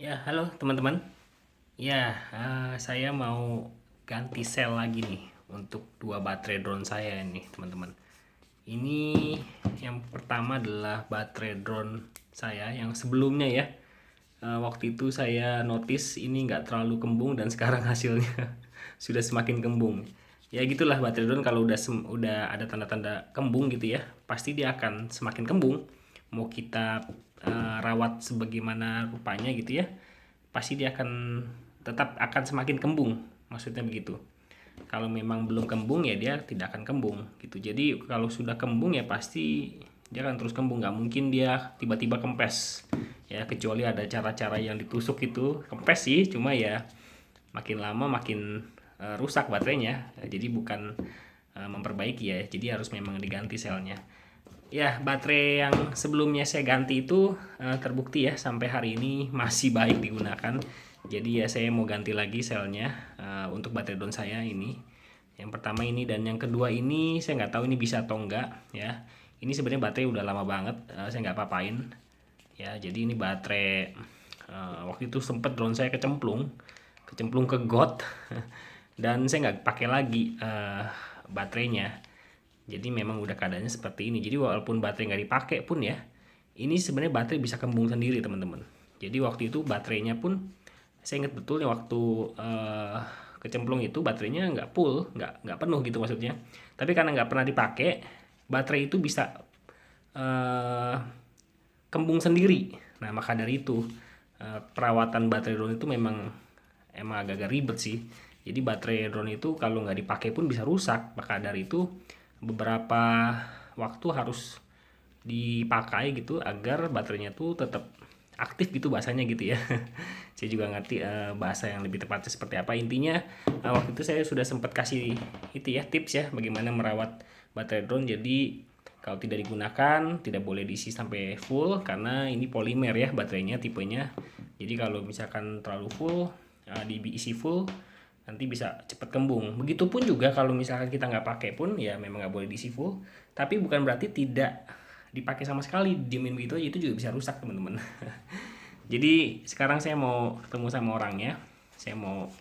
Ya, halo teman-teman. Ya, saya mau ganti sel lagi nih untuk dua baterai drone saya ini, teman-teman. Ini yang pertama adalah baterai drone saya yang sebelumnya ya. Waktu itu saya notice ini nggak terlalu kembung dan sekarang hasilnya sudah semakin kembung. Ya gitulah baterai drone kalau udah ada tanda-tanda kembung gitu ya, pasti dia akan semakin kembung. Mau kita rawat sebagaimana rupanya gitu ya, pasti dia akan semakin kembung, maksudnya begitu. Kalau memang belum kembung ya dia tidak akan kembung gitu. Jadi kalau sudah kembung ya pasti dia akan terus kembung, nggak mungkin dia tiba-tiba kempes ya, kecuali ada cara-cara yang ditusuk itu kempes sih, cuma ya makin lama makin rusak baterainya. Jadi bukan memperbaiki ya, jadi harus memang diganti selnya. Ya, baterai yang sebelumnya saya ganti itu terbukti ya sampai hari ini masih baik digunakan. Jadi ya saya mau ganti lagi selnya untuk baterai drone saya ini. Yang pertama ini dan yang kedua ini saya nggak tahu ini bisa atau enggak ya. Ini sebenarnya baterai udah lama banget, saya nggak apa-apain. Ya, jadi ini baterai waktu itu sempet drone saya kecemplung ke got dan saya nggak pakai lagi baterainya. Jadi memang udah keadaannya seperti ini. Jadi walaupun baterai nggak dipakai pun ya, ini sebenarnya baterai bisa kembung sendiri teman-teman. Jadi waktu itu baterainya pun saya ingat betul ya, waktu kecemplung itu baterainya nggak full, nggak penuh gitu maksudnya. Tapi karena nggak pernah dipakai, baterai itu bisa eh, kembung sendiri. Nah maka dari itu perawatan baterai drone itu emang agak-agak ribet sih. Jadi baterai drone itu kalau nggak dipakai pun bisa rusak. Maka dari itu beberapa waktu harus dipakai gitu agar baterainya tuh tetap aktif gitu bahasanya gitu ya. Saya juga ngerti bahasa yang lebih tepatnya seperti apa. Intinya waktu itu saya sudah sempat kasih itu ya tips ya bagaimana merawat baterai drone. Jadi kalau tidak digunakan tidak boleh diisi sampai full karena ini polimer ya baterainya tipenya. Jadi kalau misalkan terlalu full, diisi full, nanti bisa cepat kembung. Begitupun juga kalau misalkan kita nggak pakai pun ya memang nggak boleh diisi full. Tapi bukan berarti tidak dipakai sama sekali, diemin begitu aja itu juga bisa rusak teman-teman. Jadi sekarang saya mau ketemu sama orangnya, saya mau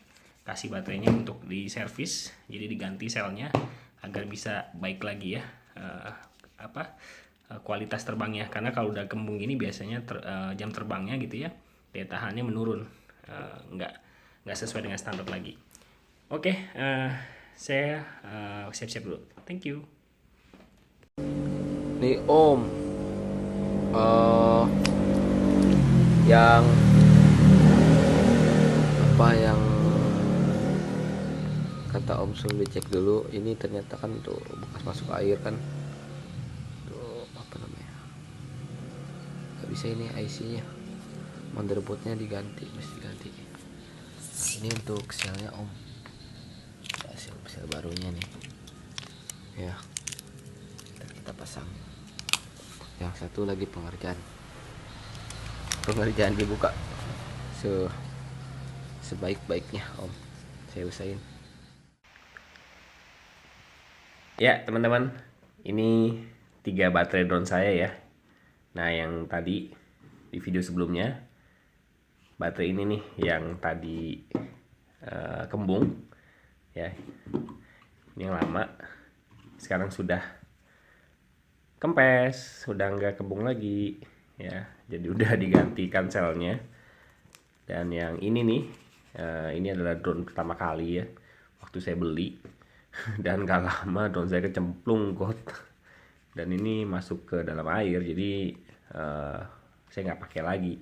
kasih baterainya untuk diservis, jadi diganti selnya agar bisa baik lagi ya apa kualitas terbangnya. Karena kalau udah kembung gini biasanya jam terbangnya gitu ya, daya tahannya menurun, nggak sesuai dengan standar lagi. Oke, saya siap-siap dulu. Thank you. Nih Om, eh yang yang kata Om suruh dicek dulu, ini ternyata kan tuh bekas masuk air kan, tuh apa namanya, nggak bisa ini IC-nya, motherboardnya diganti, mesti diganti. Ini untuk selnya Om, sel barunya nih, ya kita pasang. Yang satu lagi pengerjaan dibuka se sebaik-baiknya Om, saya usahain. Ya teman-teman, ini 3 baterai drone saya ya. Nah yang tadi di video sebelumnya, baterai ini nih yang tadi kembung ya. Ini yang lama, sekarang sudah kempes, sudah nggak kembung lagi ya. Jadi udah digantikan selnya. Dan yang ini nih, ini adalah drone pertama kali ya, waktu saya beli. Dan gak lama drone saya kecemplung got. Dan ini masuk ke dalam air, jadi saya nggak pakai lagi.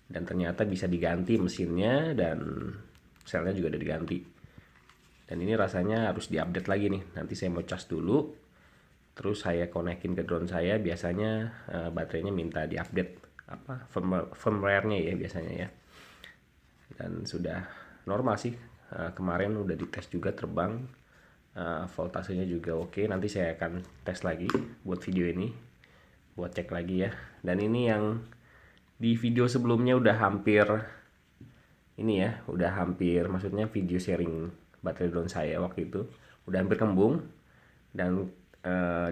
Dan ternyata bisa diganti mesinnya dan selnya juga udah diganti. Dan ini rasanya harus diupdate lagi nih. Nanti saya mau cas dulu, terus saya konekin ke drone saya. Biasanya baterainya minta diupdate apa firmware-nya ya biasanya ya. Dan sudah normal sih. Kemarin udah dites juga terbang, voltasenya juga oke. Nanti saya akan tes lagi buat video ini, buat cek lagi ya. Dan ini yang di video sebelumnya udah hampir ini ya, udah hampir, maksudnya video sharing baterai drone saya waktu itu udah hampir kembung. Dan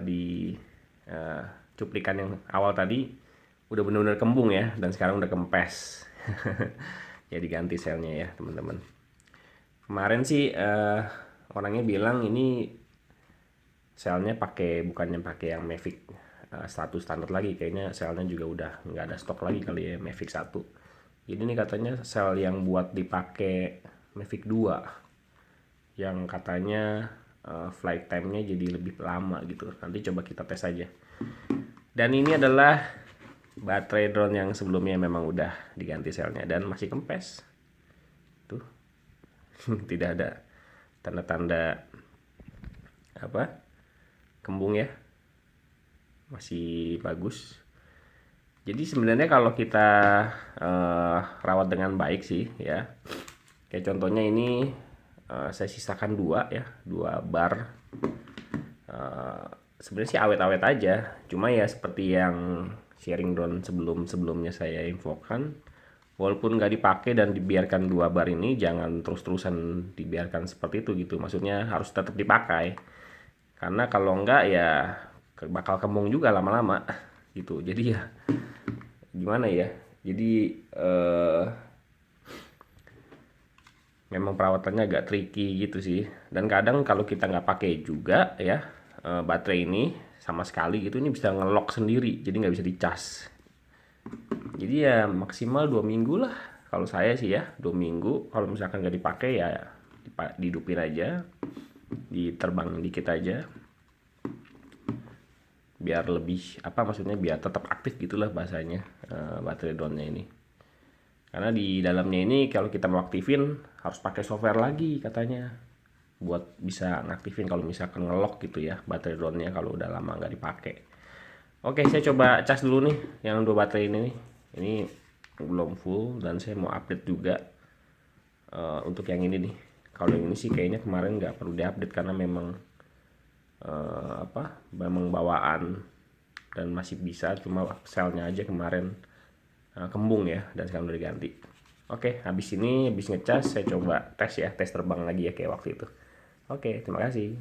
di cuplikan yang awal tadi udah benar-benar kembung ya, dan sekarang udah kempes. Ya diganti selnya ya teman-teman. Kemarin sih orangnya bilang ini selnya bukannya pakai yang Mavic 1 standar lagi, kayaknya selnya juga udah nggak ada stok lagi kali ya Mavic 1. Jadi ini katanya sel yang buat dipakai Mavic 2 yang katanya flight time-nya jadi lebih lama gitu. Nanti coba kita tes aja. Dan ini adalah baterai drone yang sebelumnya memang udah diganti selnya dan masih kempes. Tuh. Tidak ada tanda-tanda apa? Kembung ya. Masih bagus. Jadi sebenarnya kalau kita rawat dengan baik sih ya. Kayak contohnya ini saya sisakan 2 ya, 2 bar. Sebenarnya sih awet-awet aja, cuma ya seperti yang sharing drone sebelumnya saya infokan, walaupun nggak dipakai dan dibiarkan 2 bar ini, jangan terus-terusan dibiarkan seperti itu gitu. Maksudnya harus tetap dipakai, karena kalau nggak ya bakal kembung juga lama-lama gitu. Jadi ya gimana ya, jadi memang perawatannya agak tricky gitu sih. Dan kadang kalau kita nggak pakai juga ya baterai ini sama sekali gitu, ini bisa ngelock sendiri, jadi nggak bisa dicas. Jadi ya maksimal 2 minggu lah kalau saya sih ya, 2 minggu. Kalau misalkan nggak dipakai ya dihidupin aja, diterbang dikit aja, biar lebih maksudnya biar tetap aktif gitulah bahasanya baterai drone-nya ini. Karena di dalamnya ini kalau kita mau aktifin harus pakai software lagi katanya, buat bisa ngaktifin kalau misalkan ngelock gitu ya baterai drone-nya kalau udah lama nggak dipakai. Oke, saya coba cas dulu nih yang 2 baterai ini nih. Ini belum full dan saya mau update juga untuk yang ini nih. Kalau yang ini sih kayaknya kemarin nggak perlu diupdate karena memang memang bawaan dan masih bisa, cuma selnya aja kemarin kembung ya dan sekarang udah diganti. Oke, habis ngecas saya coba tes terbang lagi ya kayak waktu itu. Oke, terima kasih.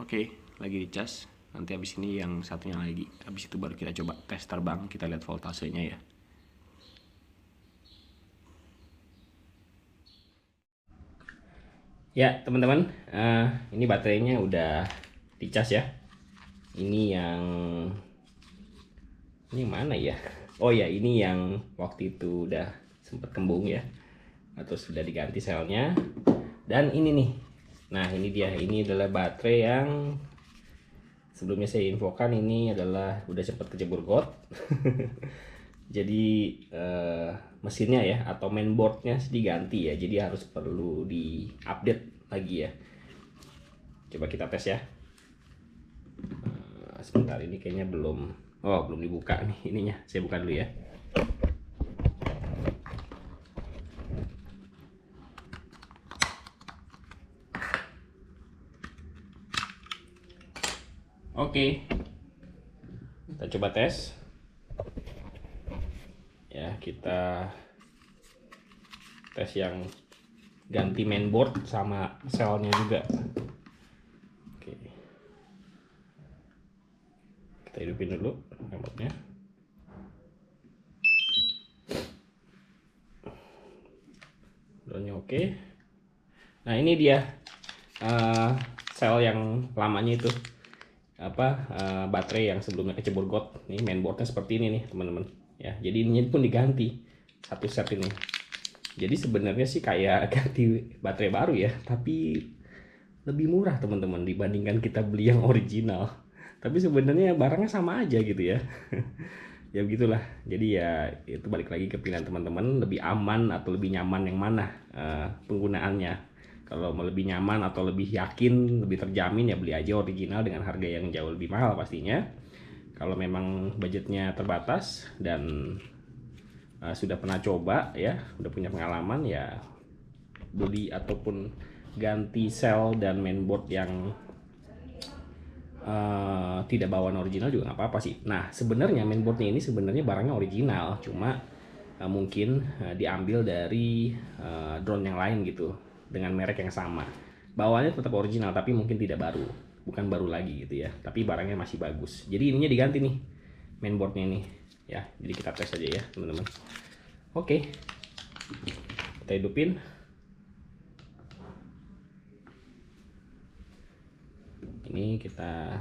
Oke, lagi dicas. Nanti habis ini yang satunya lagi. Habis itu baru kita coba tes terbang, kita lihat voltasenya ya. Ya teman-teman, ini baterainya udah dicas ya. Ini yang mana ya? Oh ya, ini yang waktu itu udah sempat kembung ya, atau sudah diganti selnya. Dan ini nih, nah ini dia, ini adalah baterai yang sebelumnya saya infokan, ini adalah udah sempat kecebur got. Jadi mesinnya ya atau mainboardnya diganti ya, jadi harus perlu diupdate lagi ya. Coba kita tes ya. Sebentar, ini kayaknya belum dibuka nih ininya, saya buka dulu ya. Oke, kita coba tes ya, kita tes yang ganti mainboard sama selnya juga. Oke, kita hidupin dulu remote-nya. Drone-nya oke. Nah ini dia sel yang lamanya itu baterai yang sebelumnya kecebur got. Nih mainboardnya seperti ini nih teman-teman ya, jadi ini pun diganti satu set ini. Jadi sebenarnya sih kayak ganti baterai baru ya, tapi lebih murah teman-teman dibandingkan kita beli yang original. Tapi sebenarnya barangnya sama aja gitu ya. Ya begitulah. Jadi ya itu balik lagi ke pilihan teman-teman, lebih aman atau lebih nyaman yang mana penggunaannya. Kalau mau lebih nyaman atau lebih yakin, lebih terjamin ya beli aja original dengan harga yang jauh lebih mahal pastinya. Kalau memang budgetnya terbatas dan sudah pernah coba ya, udah punya pengalaman ya, beli ataupun ganti sel dan mainboard yang tidak bawaan original juga nggak apa-apa sih. Nah sebenarnya mainboardnya ini sebenarnya barangnya original, cuma mungkin diambil dari drone yang lain gitu dengan merek yang sama. Bawaannya tetap original tapi mungkin tidak baru, bukan baru lagi gitu ya, tapi barangnya masih bagus. Jadi ininya diganti nih mainboardnya ini ya. Jadi kita tes aja ya teman-teman. Oke, kita hidupin. Ini kita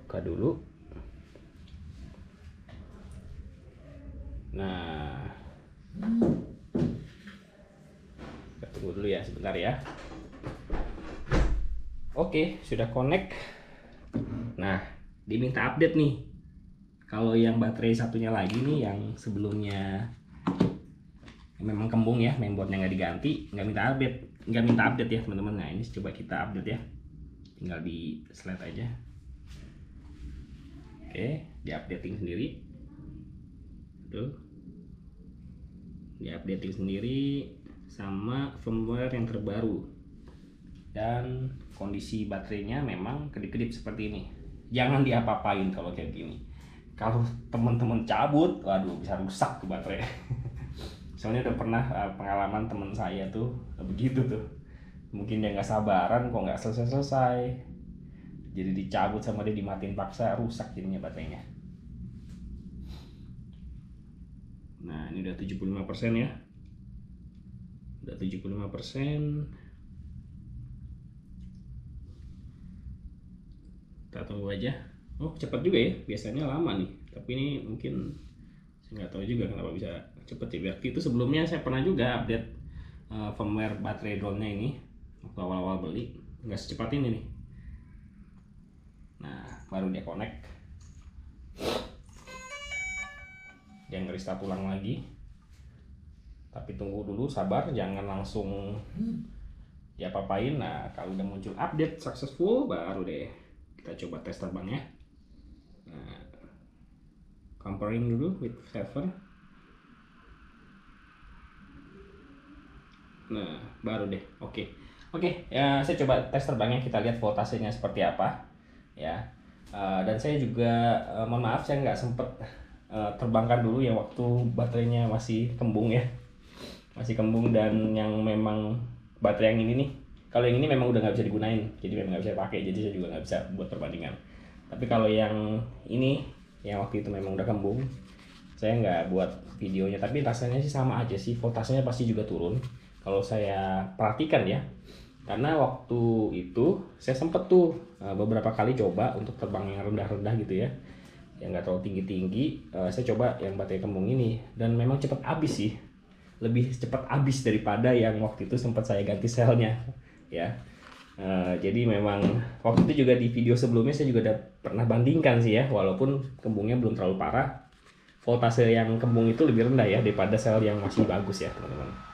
buka dulu. Nah, kita tunggu dulu ya sebentar ya. Oke, sudah connect. Nah, diminta update nih. Kalau yang baterai satunya lagi nih, yang sebelumnya memang kembung ya, mainboardnya nggak diganti, nggak minta update ya teman-teman. Nah, ini coba kita update ya, tinggal di slide aja. Oke, di updating sendiri tuh, di updating sendiri sama firmware yang terbaru, dan kondisi baterainya memang kedip-kedip seperti ini. Jangan diapa-apain kalau kayak gini. Kalau teman-teman cabut, waduh, bisa rusak tuh baterai. Soalnya udah pernah pengalaman teman saya tuh begitu tuh. Mungkin dia nggak sabaran, kok nggak selesai-selesai. Jadi dicabut sama dia, dimatiin paksa, rusak jadinya baterainya. Nah, ini udah 75% ya. Udah 75%. Kita tunggu aja. Oh, cepat juga ya. Biasanya lama nih. Tapi ini mungkin saya nggak tahu juga kenapa bisa cepet ya. Waktu itu sebelumnya saya pernah juga update firmware baterai drone-nya ini waktu awal-awal beli. Nggak secepat ini nih. Nah, baru dia connect. Dia nge-restart ulang lagi. Tapi tunggu dulu, sabar, jangan langsung diapa-apain. Nah, kalau udah muncul update successful, baru deh kita coba tes terbangnya. Nah, comparing dulu with server. Nah, baru deh. Oke, ya, saya coba tes terbangnya, kita lihat voltasenya seperti apa ya. Dan saya juga mohon maaf, saya nggak sempet terbangkan dulu yang waktu baterainya masih kembung ya, masih kembung. Dan yang memang baterai yang ini nih, kalau yang ini memang udah nggak bisa digunain, jadi memang nggak bisa pakai, jadi saya juga nggak bisa buat perbandingan. Tapi kalau yang ini, yang waktu itu memang udah kembung, saya nggak buat videonya. Tapi rasanya sih sama aja sih, voltasenya pasti juga turun kalau saya perhatikan ya. Karena waktu itu saya sempet tuh beberapa kali coba untuk terbang yang rendah-rendah gitu ya, yang nggak terlalu tinggi-tinggi. Saya coba yang baterai kembung ini, dan memang cepat habis sih, lebih cepat habis daripada yang waktu itu sempat saya ganti selnya ya. Jadi memang waktu itu juga di video sebelumnya saya juga udah pernah bandingkan sih ya, walaupun kembungnya belum terlalu parah, voltase yang kembung itu lebih rendah ya daripada sel yang masih bagus ya teman-teman.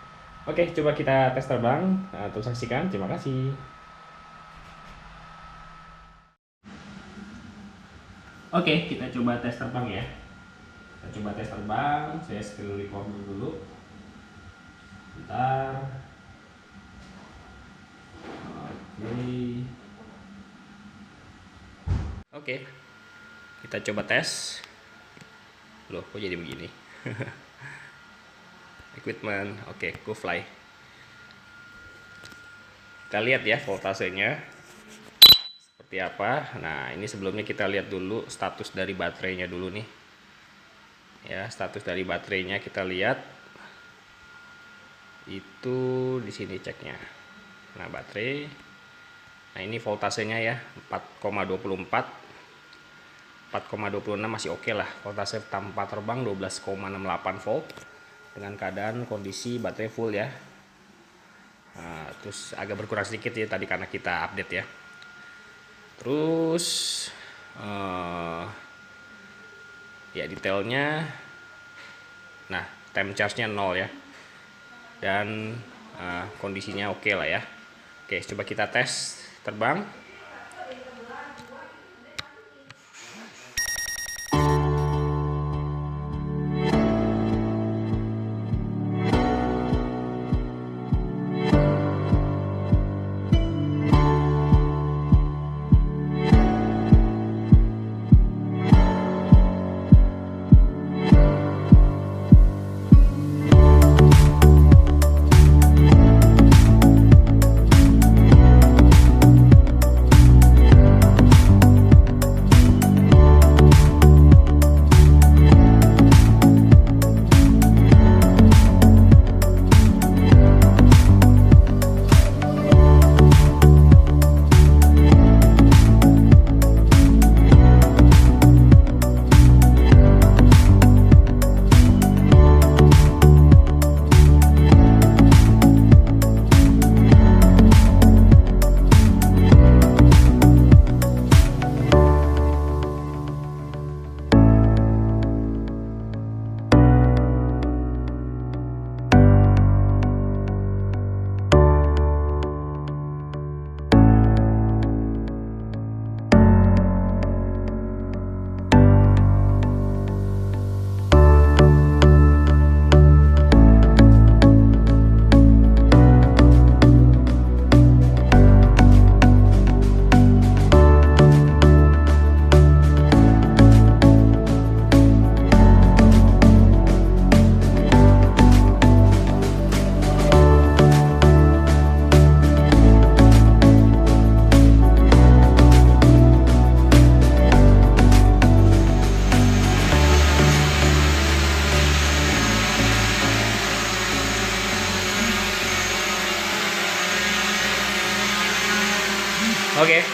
Oke, coba kita tes terbang. Terus saksikan, terima kasih. Oke, kita coba tes terbang ya. Kita coba tes terbang. Saya screen recorder dulu. Bentar. Oke. Kita coba tes. Loh, kok jadi begini? Equipment. Oke, go fly. Kita lihat ya voltasenya seperti apa. Nah, ini sebelumnya kita lihat dulu status dari baterainya dulu nih. Ya, status dari baterainya kita lihat. Itu di sini ceknya. Nah, baterai. Nah, ini voltasenya ya, 4,24. 4,26 masih oke lah. Voltase tanpa terbang 12,68 volt. Dengan keadaan kondisi baterai full ya. Nah, terus agak berkurang sedikit ya tadi karena kita update ya. Terus ya detailnya, nah time charge-nya 0 ya, dan kondisinya oke lah ya. Oke, coba kita tes terbang.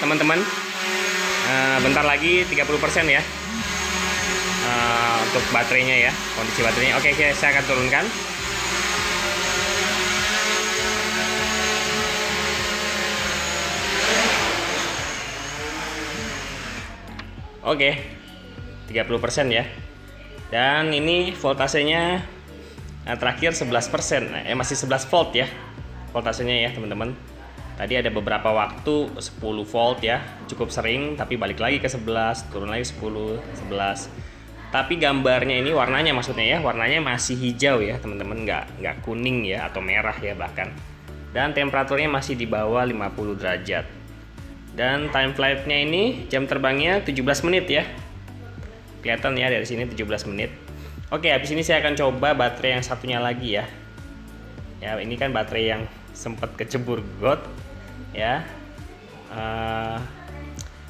teman-teman. Bentar lagi 30% ya. Untuk baterainya ya, kondisi baterainya. Oke, saya akan turunkan. Oke, 30% ya. Dan ini voltasenya terakhir 11%. Masih 11 volt ya voltasenya ya, teman-teman. Tadi ada beberapa waktu 10 volt ya, cukup sering, tapi balik lagi ke 11, turun lagi 10, 11. Tapi gambarnya ini, warnanya maksudnya ya, warnanya masih hijau ya, teman-teman, nggak kuning ya, atau merah ya bahkan. Dan temperaturnya masih di bawah 50 derajat. Dan time flight-nya ini, jam terbangnya 17 menit ya. Kelihatan ya dari sini 17 menit. Oke, habis ini saya akan coba baterai yang satunya lagi ya. Ya, ini kan baterai yang sempat kecebur got ya.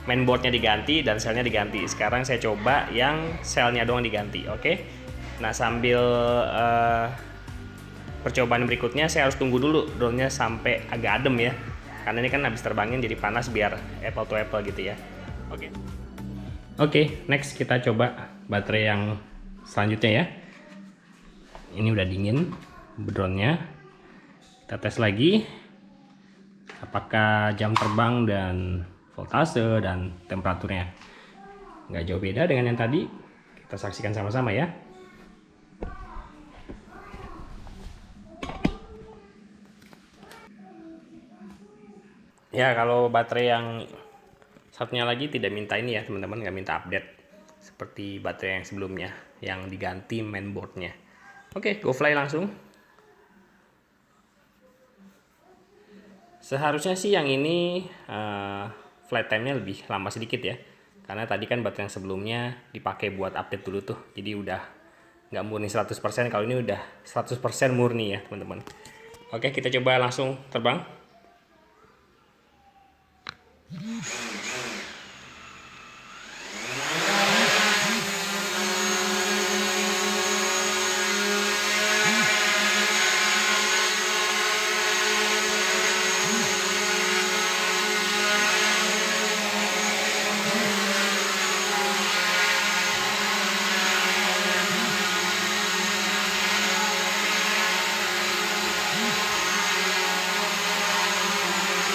Mainboardnya diganti dan selnya diganti. Sekarang saya coba yang selnya doang diganti. Oke. Nah, sambil percobaan berikutnya saya harus tunggu dulu drone-nya sampai agak adem ya. Karena ini kan habis terbangin jadi panas biar apple to apple gitu ya. Oke. Oke, next kita coba baterai yang selanjutnya ya. Ini udah dingin drone-nya. Kita tes lagi apakah jam terbang dan voltase dan temperaturnya nggak jauh beda dengan yang tadi. Kita saksikan sama-sama ya. Ya, kalau baterai yang satunya lagi tidak minta ini ya teman-teman, nggak minta update seperti baterai yang sebelumnya yang diganti mainboardnya. Oke, go fly langsung. Seharusnya sih yang ini flight time-nya lebih lama sedikit ya, karena tadi kan baterai yang sebelumnya dipakai buat update dulu tuh, jadi udah nggak murni 100%. Kalau ini udah 100% murni ya teman-teman. Oke, kita coba langsung terbang.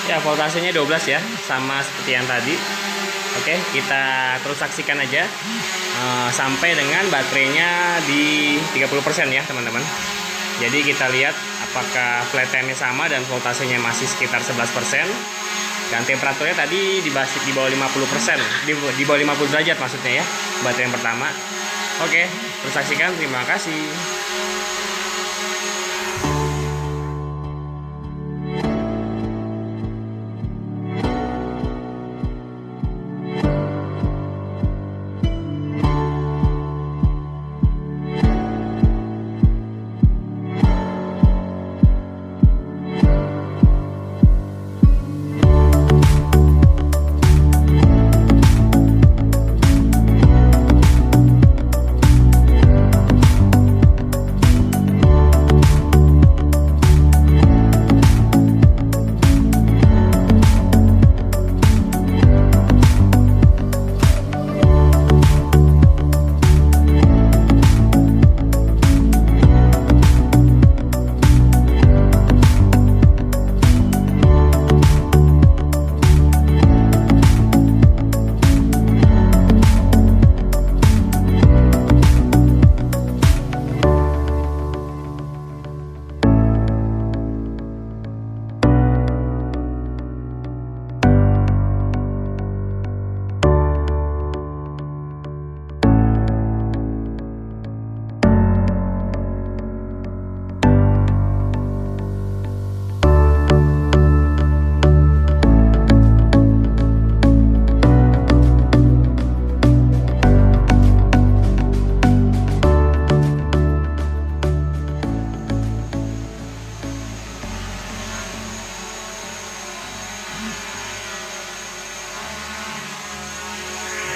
Ya, voltasenya 12 ya, sama seperti yang tadi. Oke, kita terus saksikan aja sampai dengan baterainya di 30% ya teman-teman. Jadi kita lihat apakah flight time-nya sama dan voltasenya masih sekitar 11%. Dan temperaturnya tadi di bawah 50%, di bawah 50 derajat maksudnya ya, baterai yang pertama. Oke, terus saksikan, terima kasih.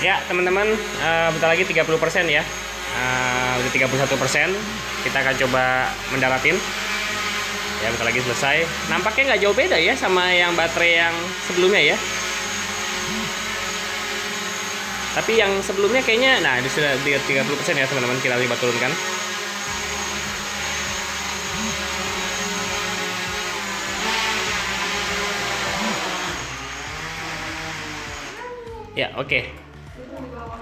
Ya teman-teman, bentar lagi 30% ya, udah 31%. Kita akan coba mendaratin ya, bentar lagi selesai. Nampaknya nggak jauh beda ya sama yang baterai yang sebelumnya ya. Tapi yang sebelumnya kayaknya, nah ini sudah 30% ya teman-teman, kita coba turunkan. Ya, oke.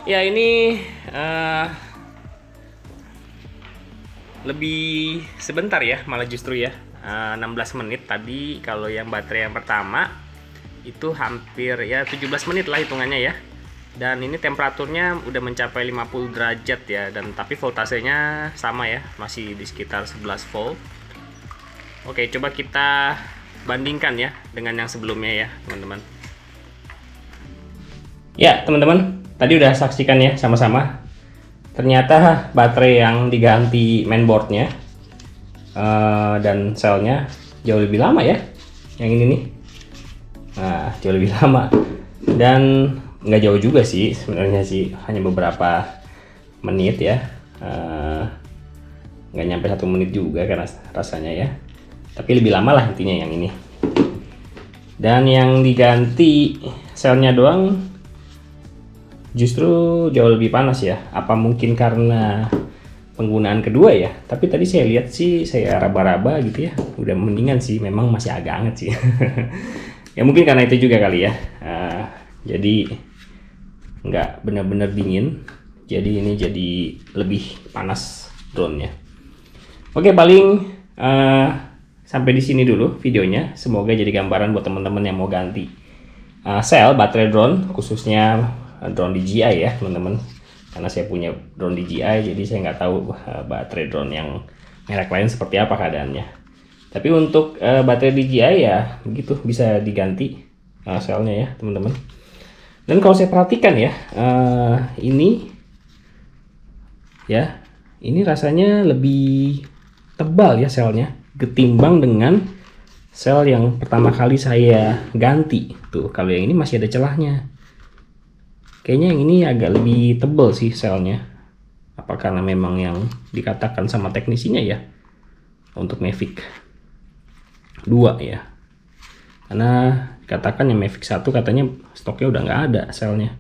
Ya, ini lebih sebentar ya, malah justru ya. 16 menit tadi. Kalau yang baterai yang pertama itu hampir ya 17 menit lah hitungannya ya. Dan ini temperaturnya udah mencapai 50 derajat ya, dan tapi voltasenya sama ya, masih di sekitar 11 volt. Oke, coba kita bandingkan ya dengan yang sebelumnya ya, teman-teman. Ya, teman-teman, tadi udah saksikan ya sama-sama. Ternyata baterai yang diganti mainboardnya dan selnya jauh lebih lama ya. Yang ini nih, nah jauh lebih lama. Dan nggak jauh juga sih sebenarnya sih, hanya beberapa menit ya. Nggak nyampe 1 menit juga karena rasanya ya. Tapi lebih lama lah intinya yang ini. Dan yang diganti selnya doang justru jauh lebih panas ya. Apa mungkin karena penggunaan kedua ya? Tapi tadi saya lihat sih, saya raba-raba gitu ya, udah mendingan sih, memang masih agak anget sih. Ya mungkin karena itu juga kali ya. Jadi nggak benar-benar dingin, jadi ini jadi lebih panas drone-nya. Oke, paling sampai di sini dulu videonya. Semoga jadi gambaran buat teman-teman yang mau ganti sel baterai drone, khususnya drone DJI ya teman-teman, karena saya punya drone DJI, jadi saya nggak tahu baterai drone yang merek lain seperti apa keadaannya. Tapi untuk baterai DJI ya begitu, bisa diganti selnya ya teman-teman. Dan kalau saya perhatikan ya, ini rasanya lebih tebal ya selnya ketimbang dengan sel yang pertama kali saya ganti. Tuh, kalau yang ini masih ada celahnya. Kayaknya yang ini agak lebih tebal sih selnya. Apa karena memang yang dikatakan sama teknisinya ya untuk Mavic 2 ya. Karena dikatakan yang Mavic 1 katanya stoknya udah nggak ada selnya.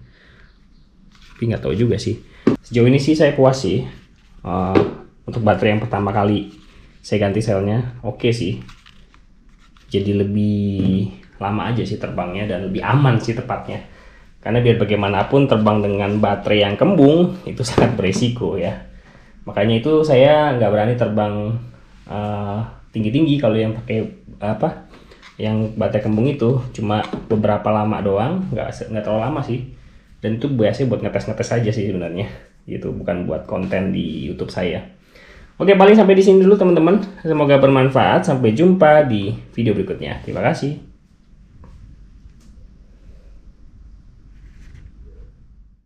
Tapi nggak tahu juga sih. Sejauh ini sih saya puas sih. Untuk baterai yang pertama kali saya ganti selnya, oke sih. Jadi lebih lama aja sih terbangnya dan lebih aman sih tepatnya. Karena biar bagaimanapun terbang dengan baterai yang kembung itu sangat beresiko ya. Makanya itu saya nggak berani terbang tinggi-tinggi kalau yang pakai yang baterai kembung itu cuma beberapa lama doang, nggak terlalu lama sih. Dan itu biasanya buat ngetes-ngetes aja sih sebenarnya. Itu bukan buat konten di YouTube saya. Oke, paling sampai di sini dulu teman-teman. Semoga bermanfaat. Sampai jumpa di video berikutnya. Terima kasih.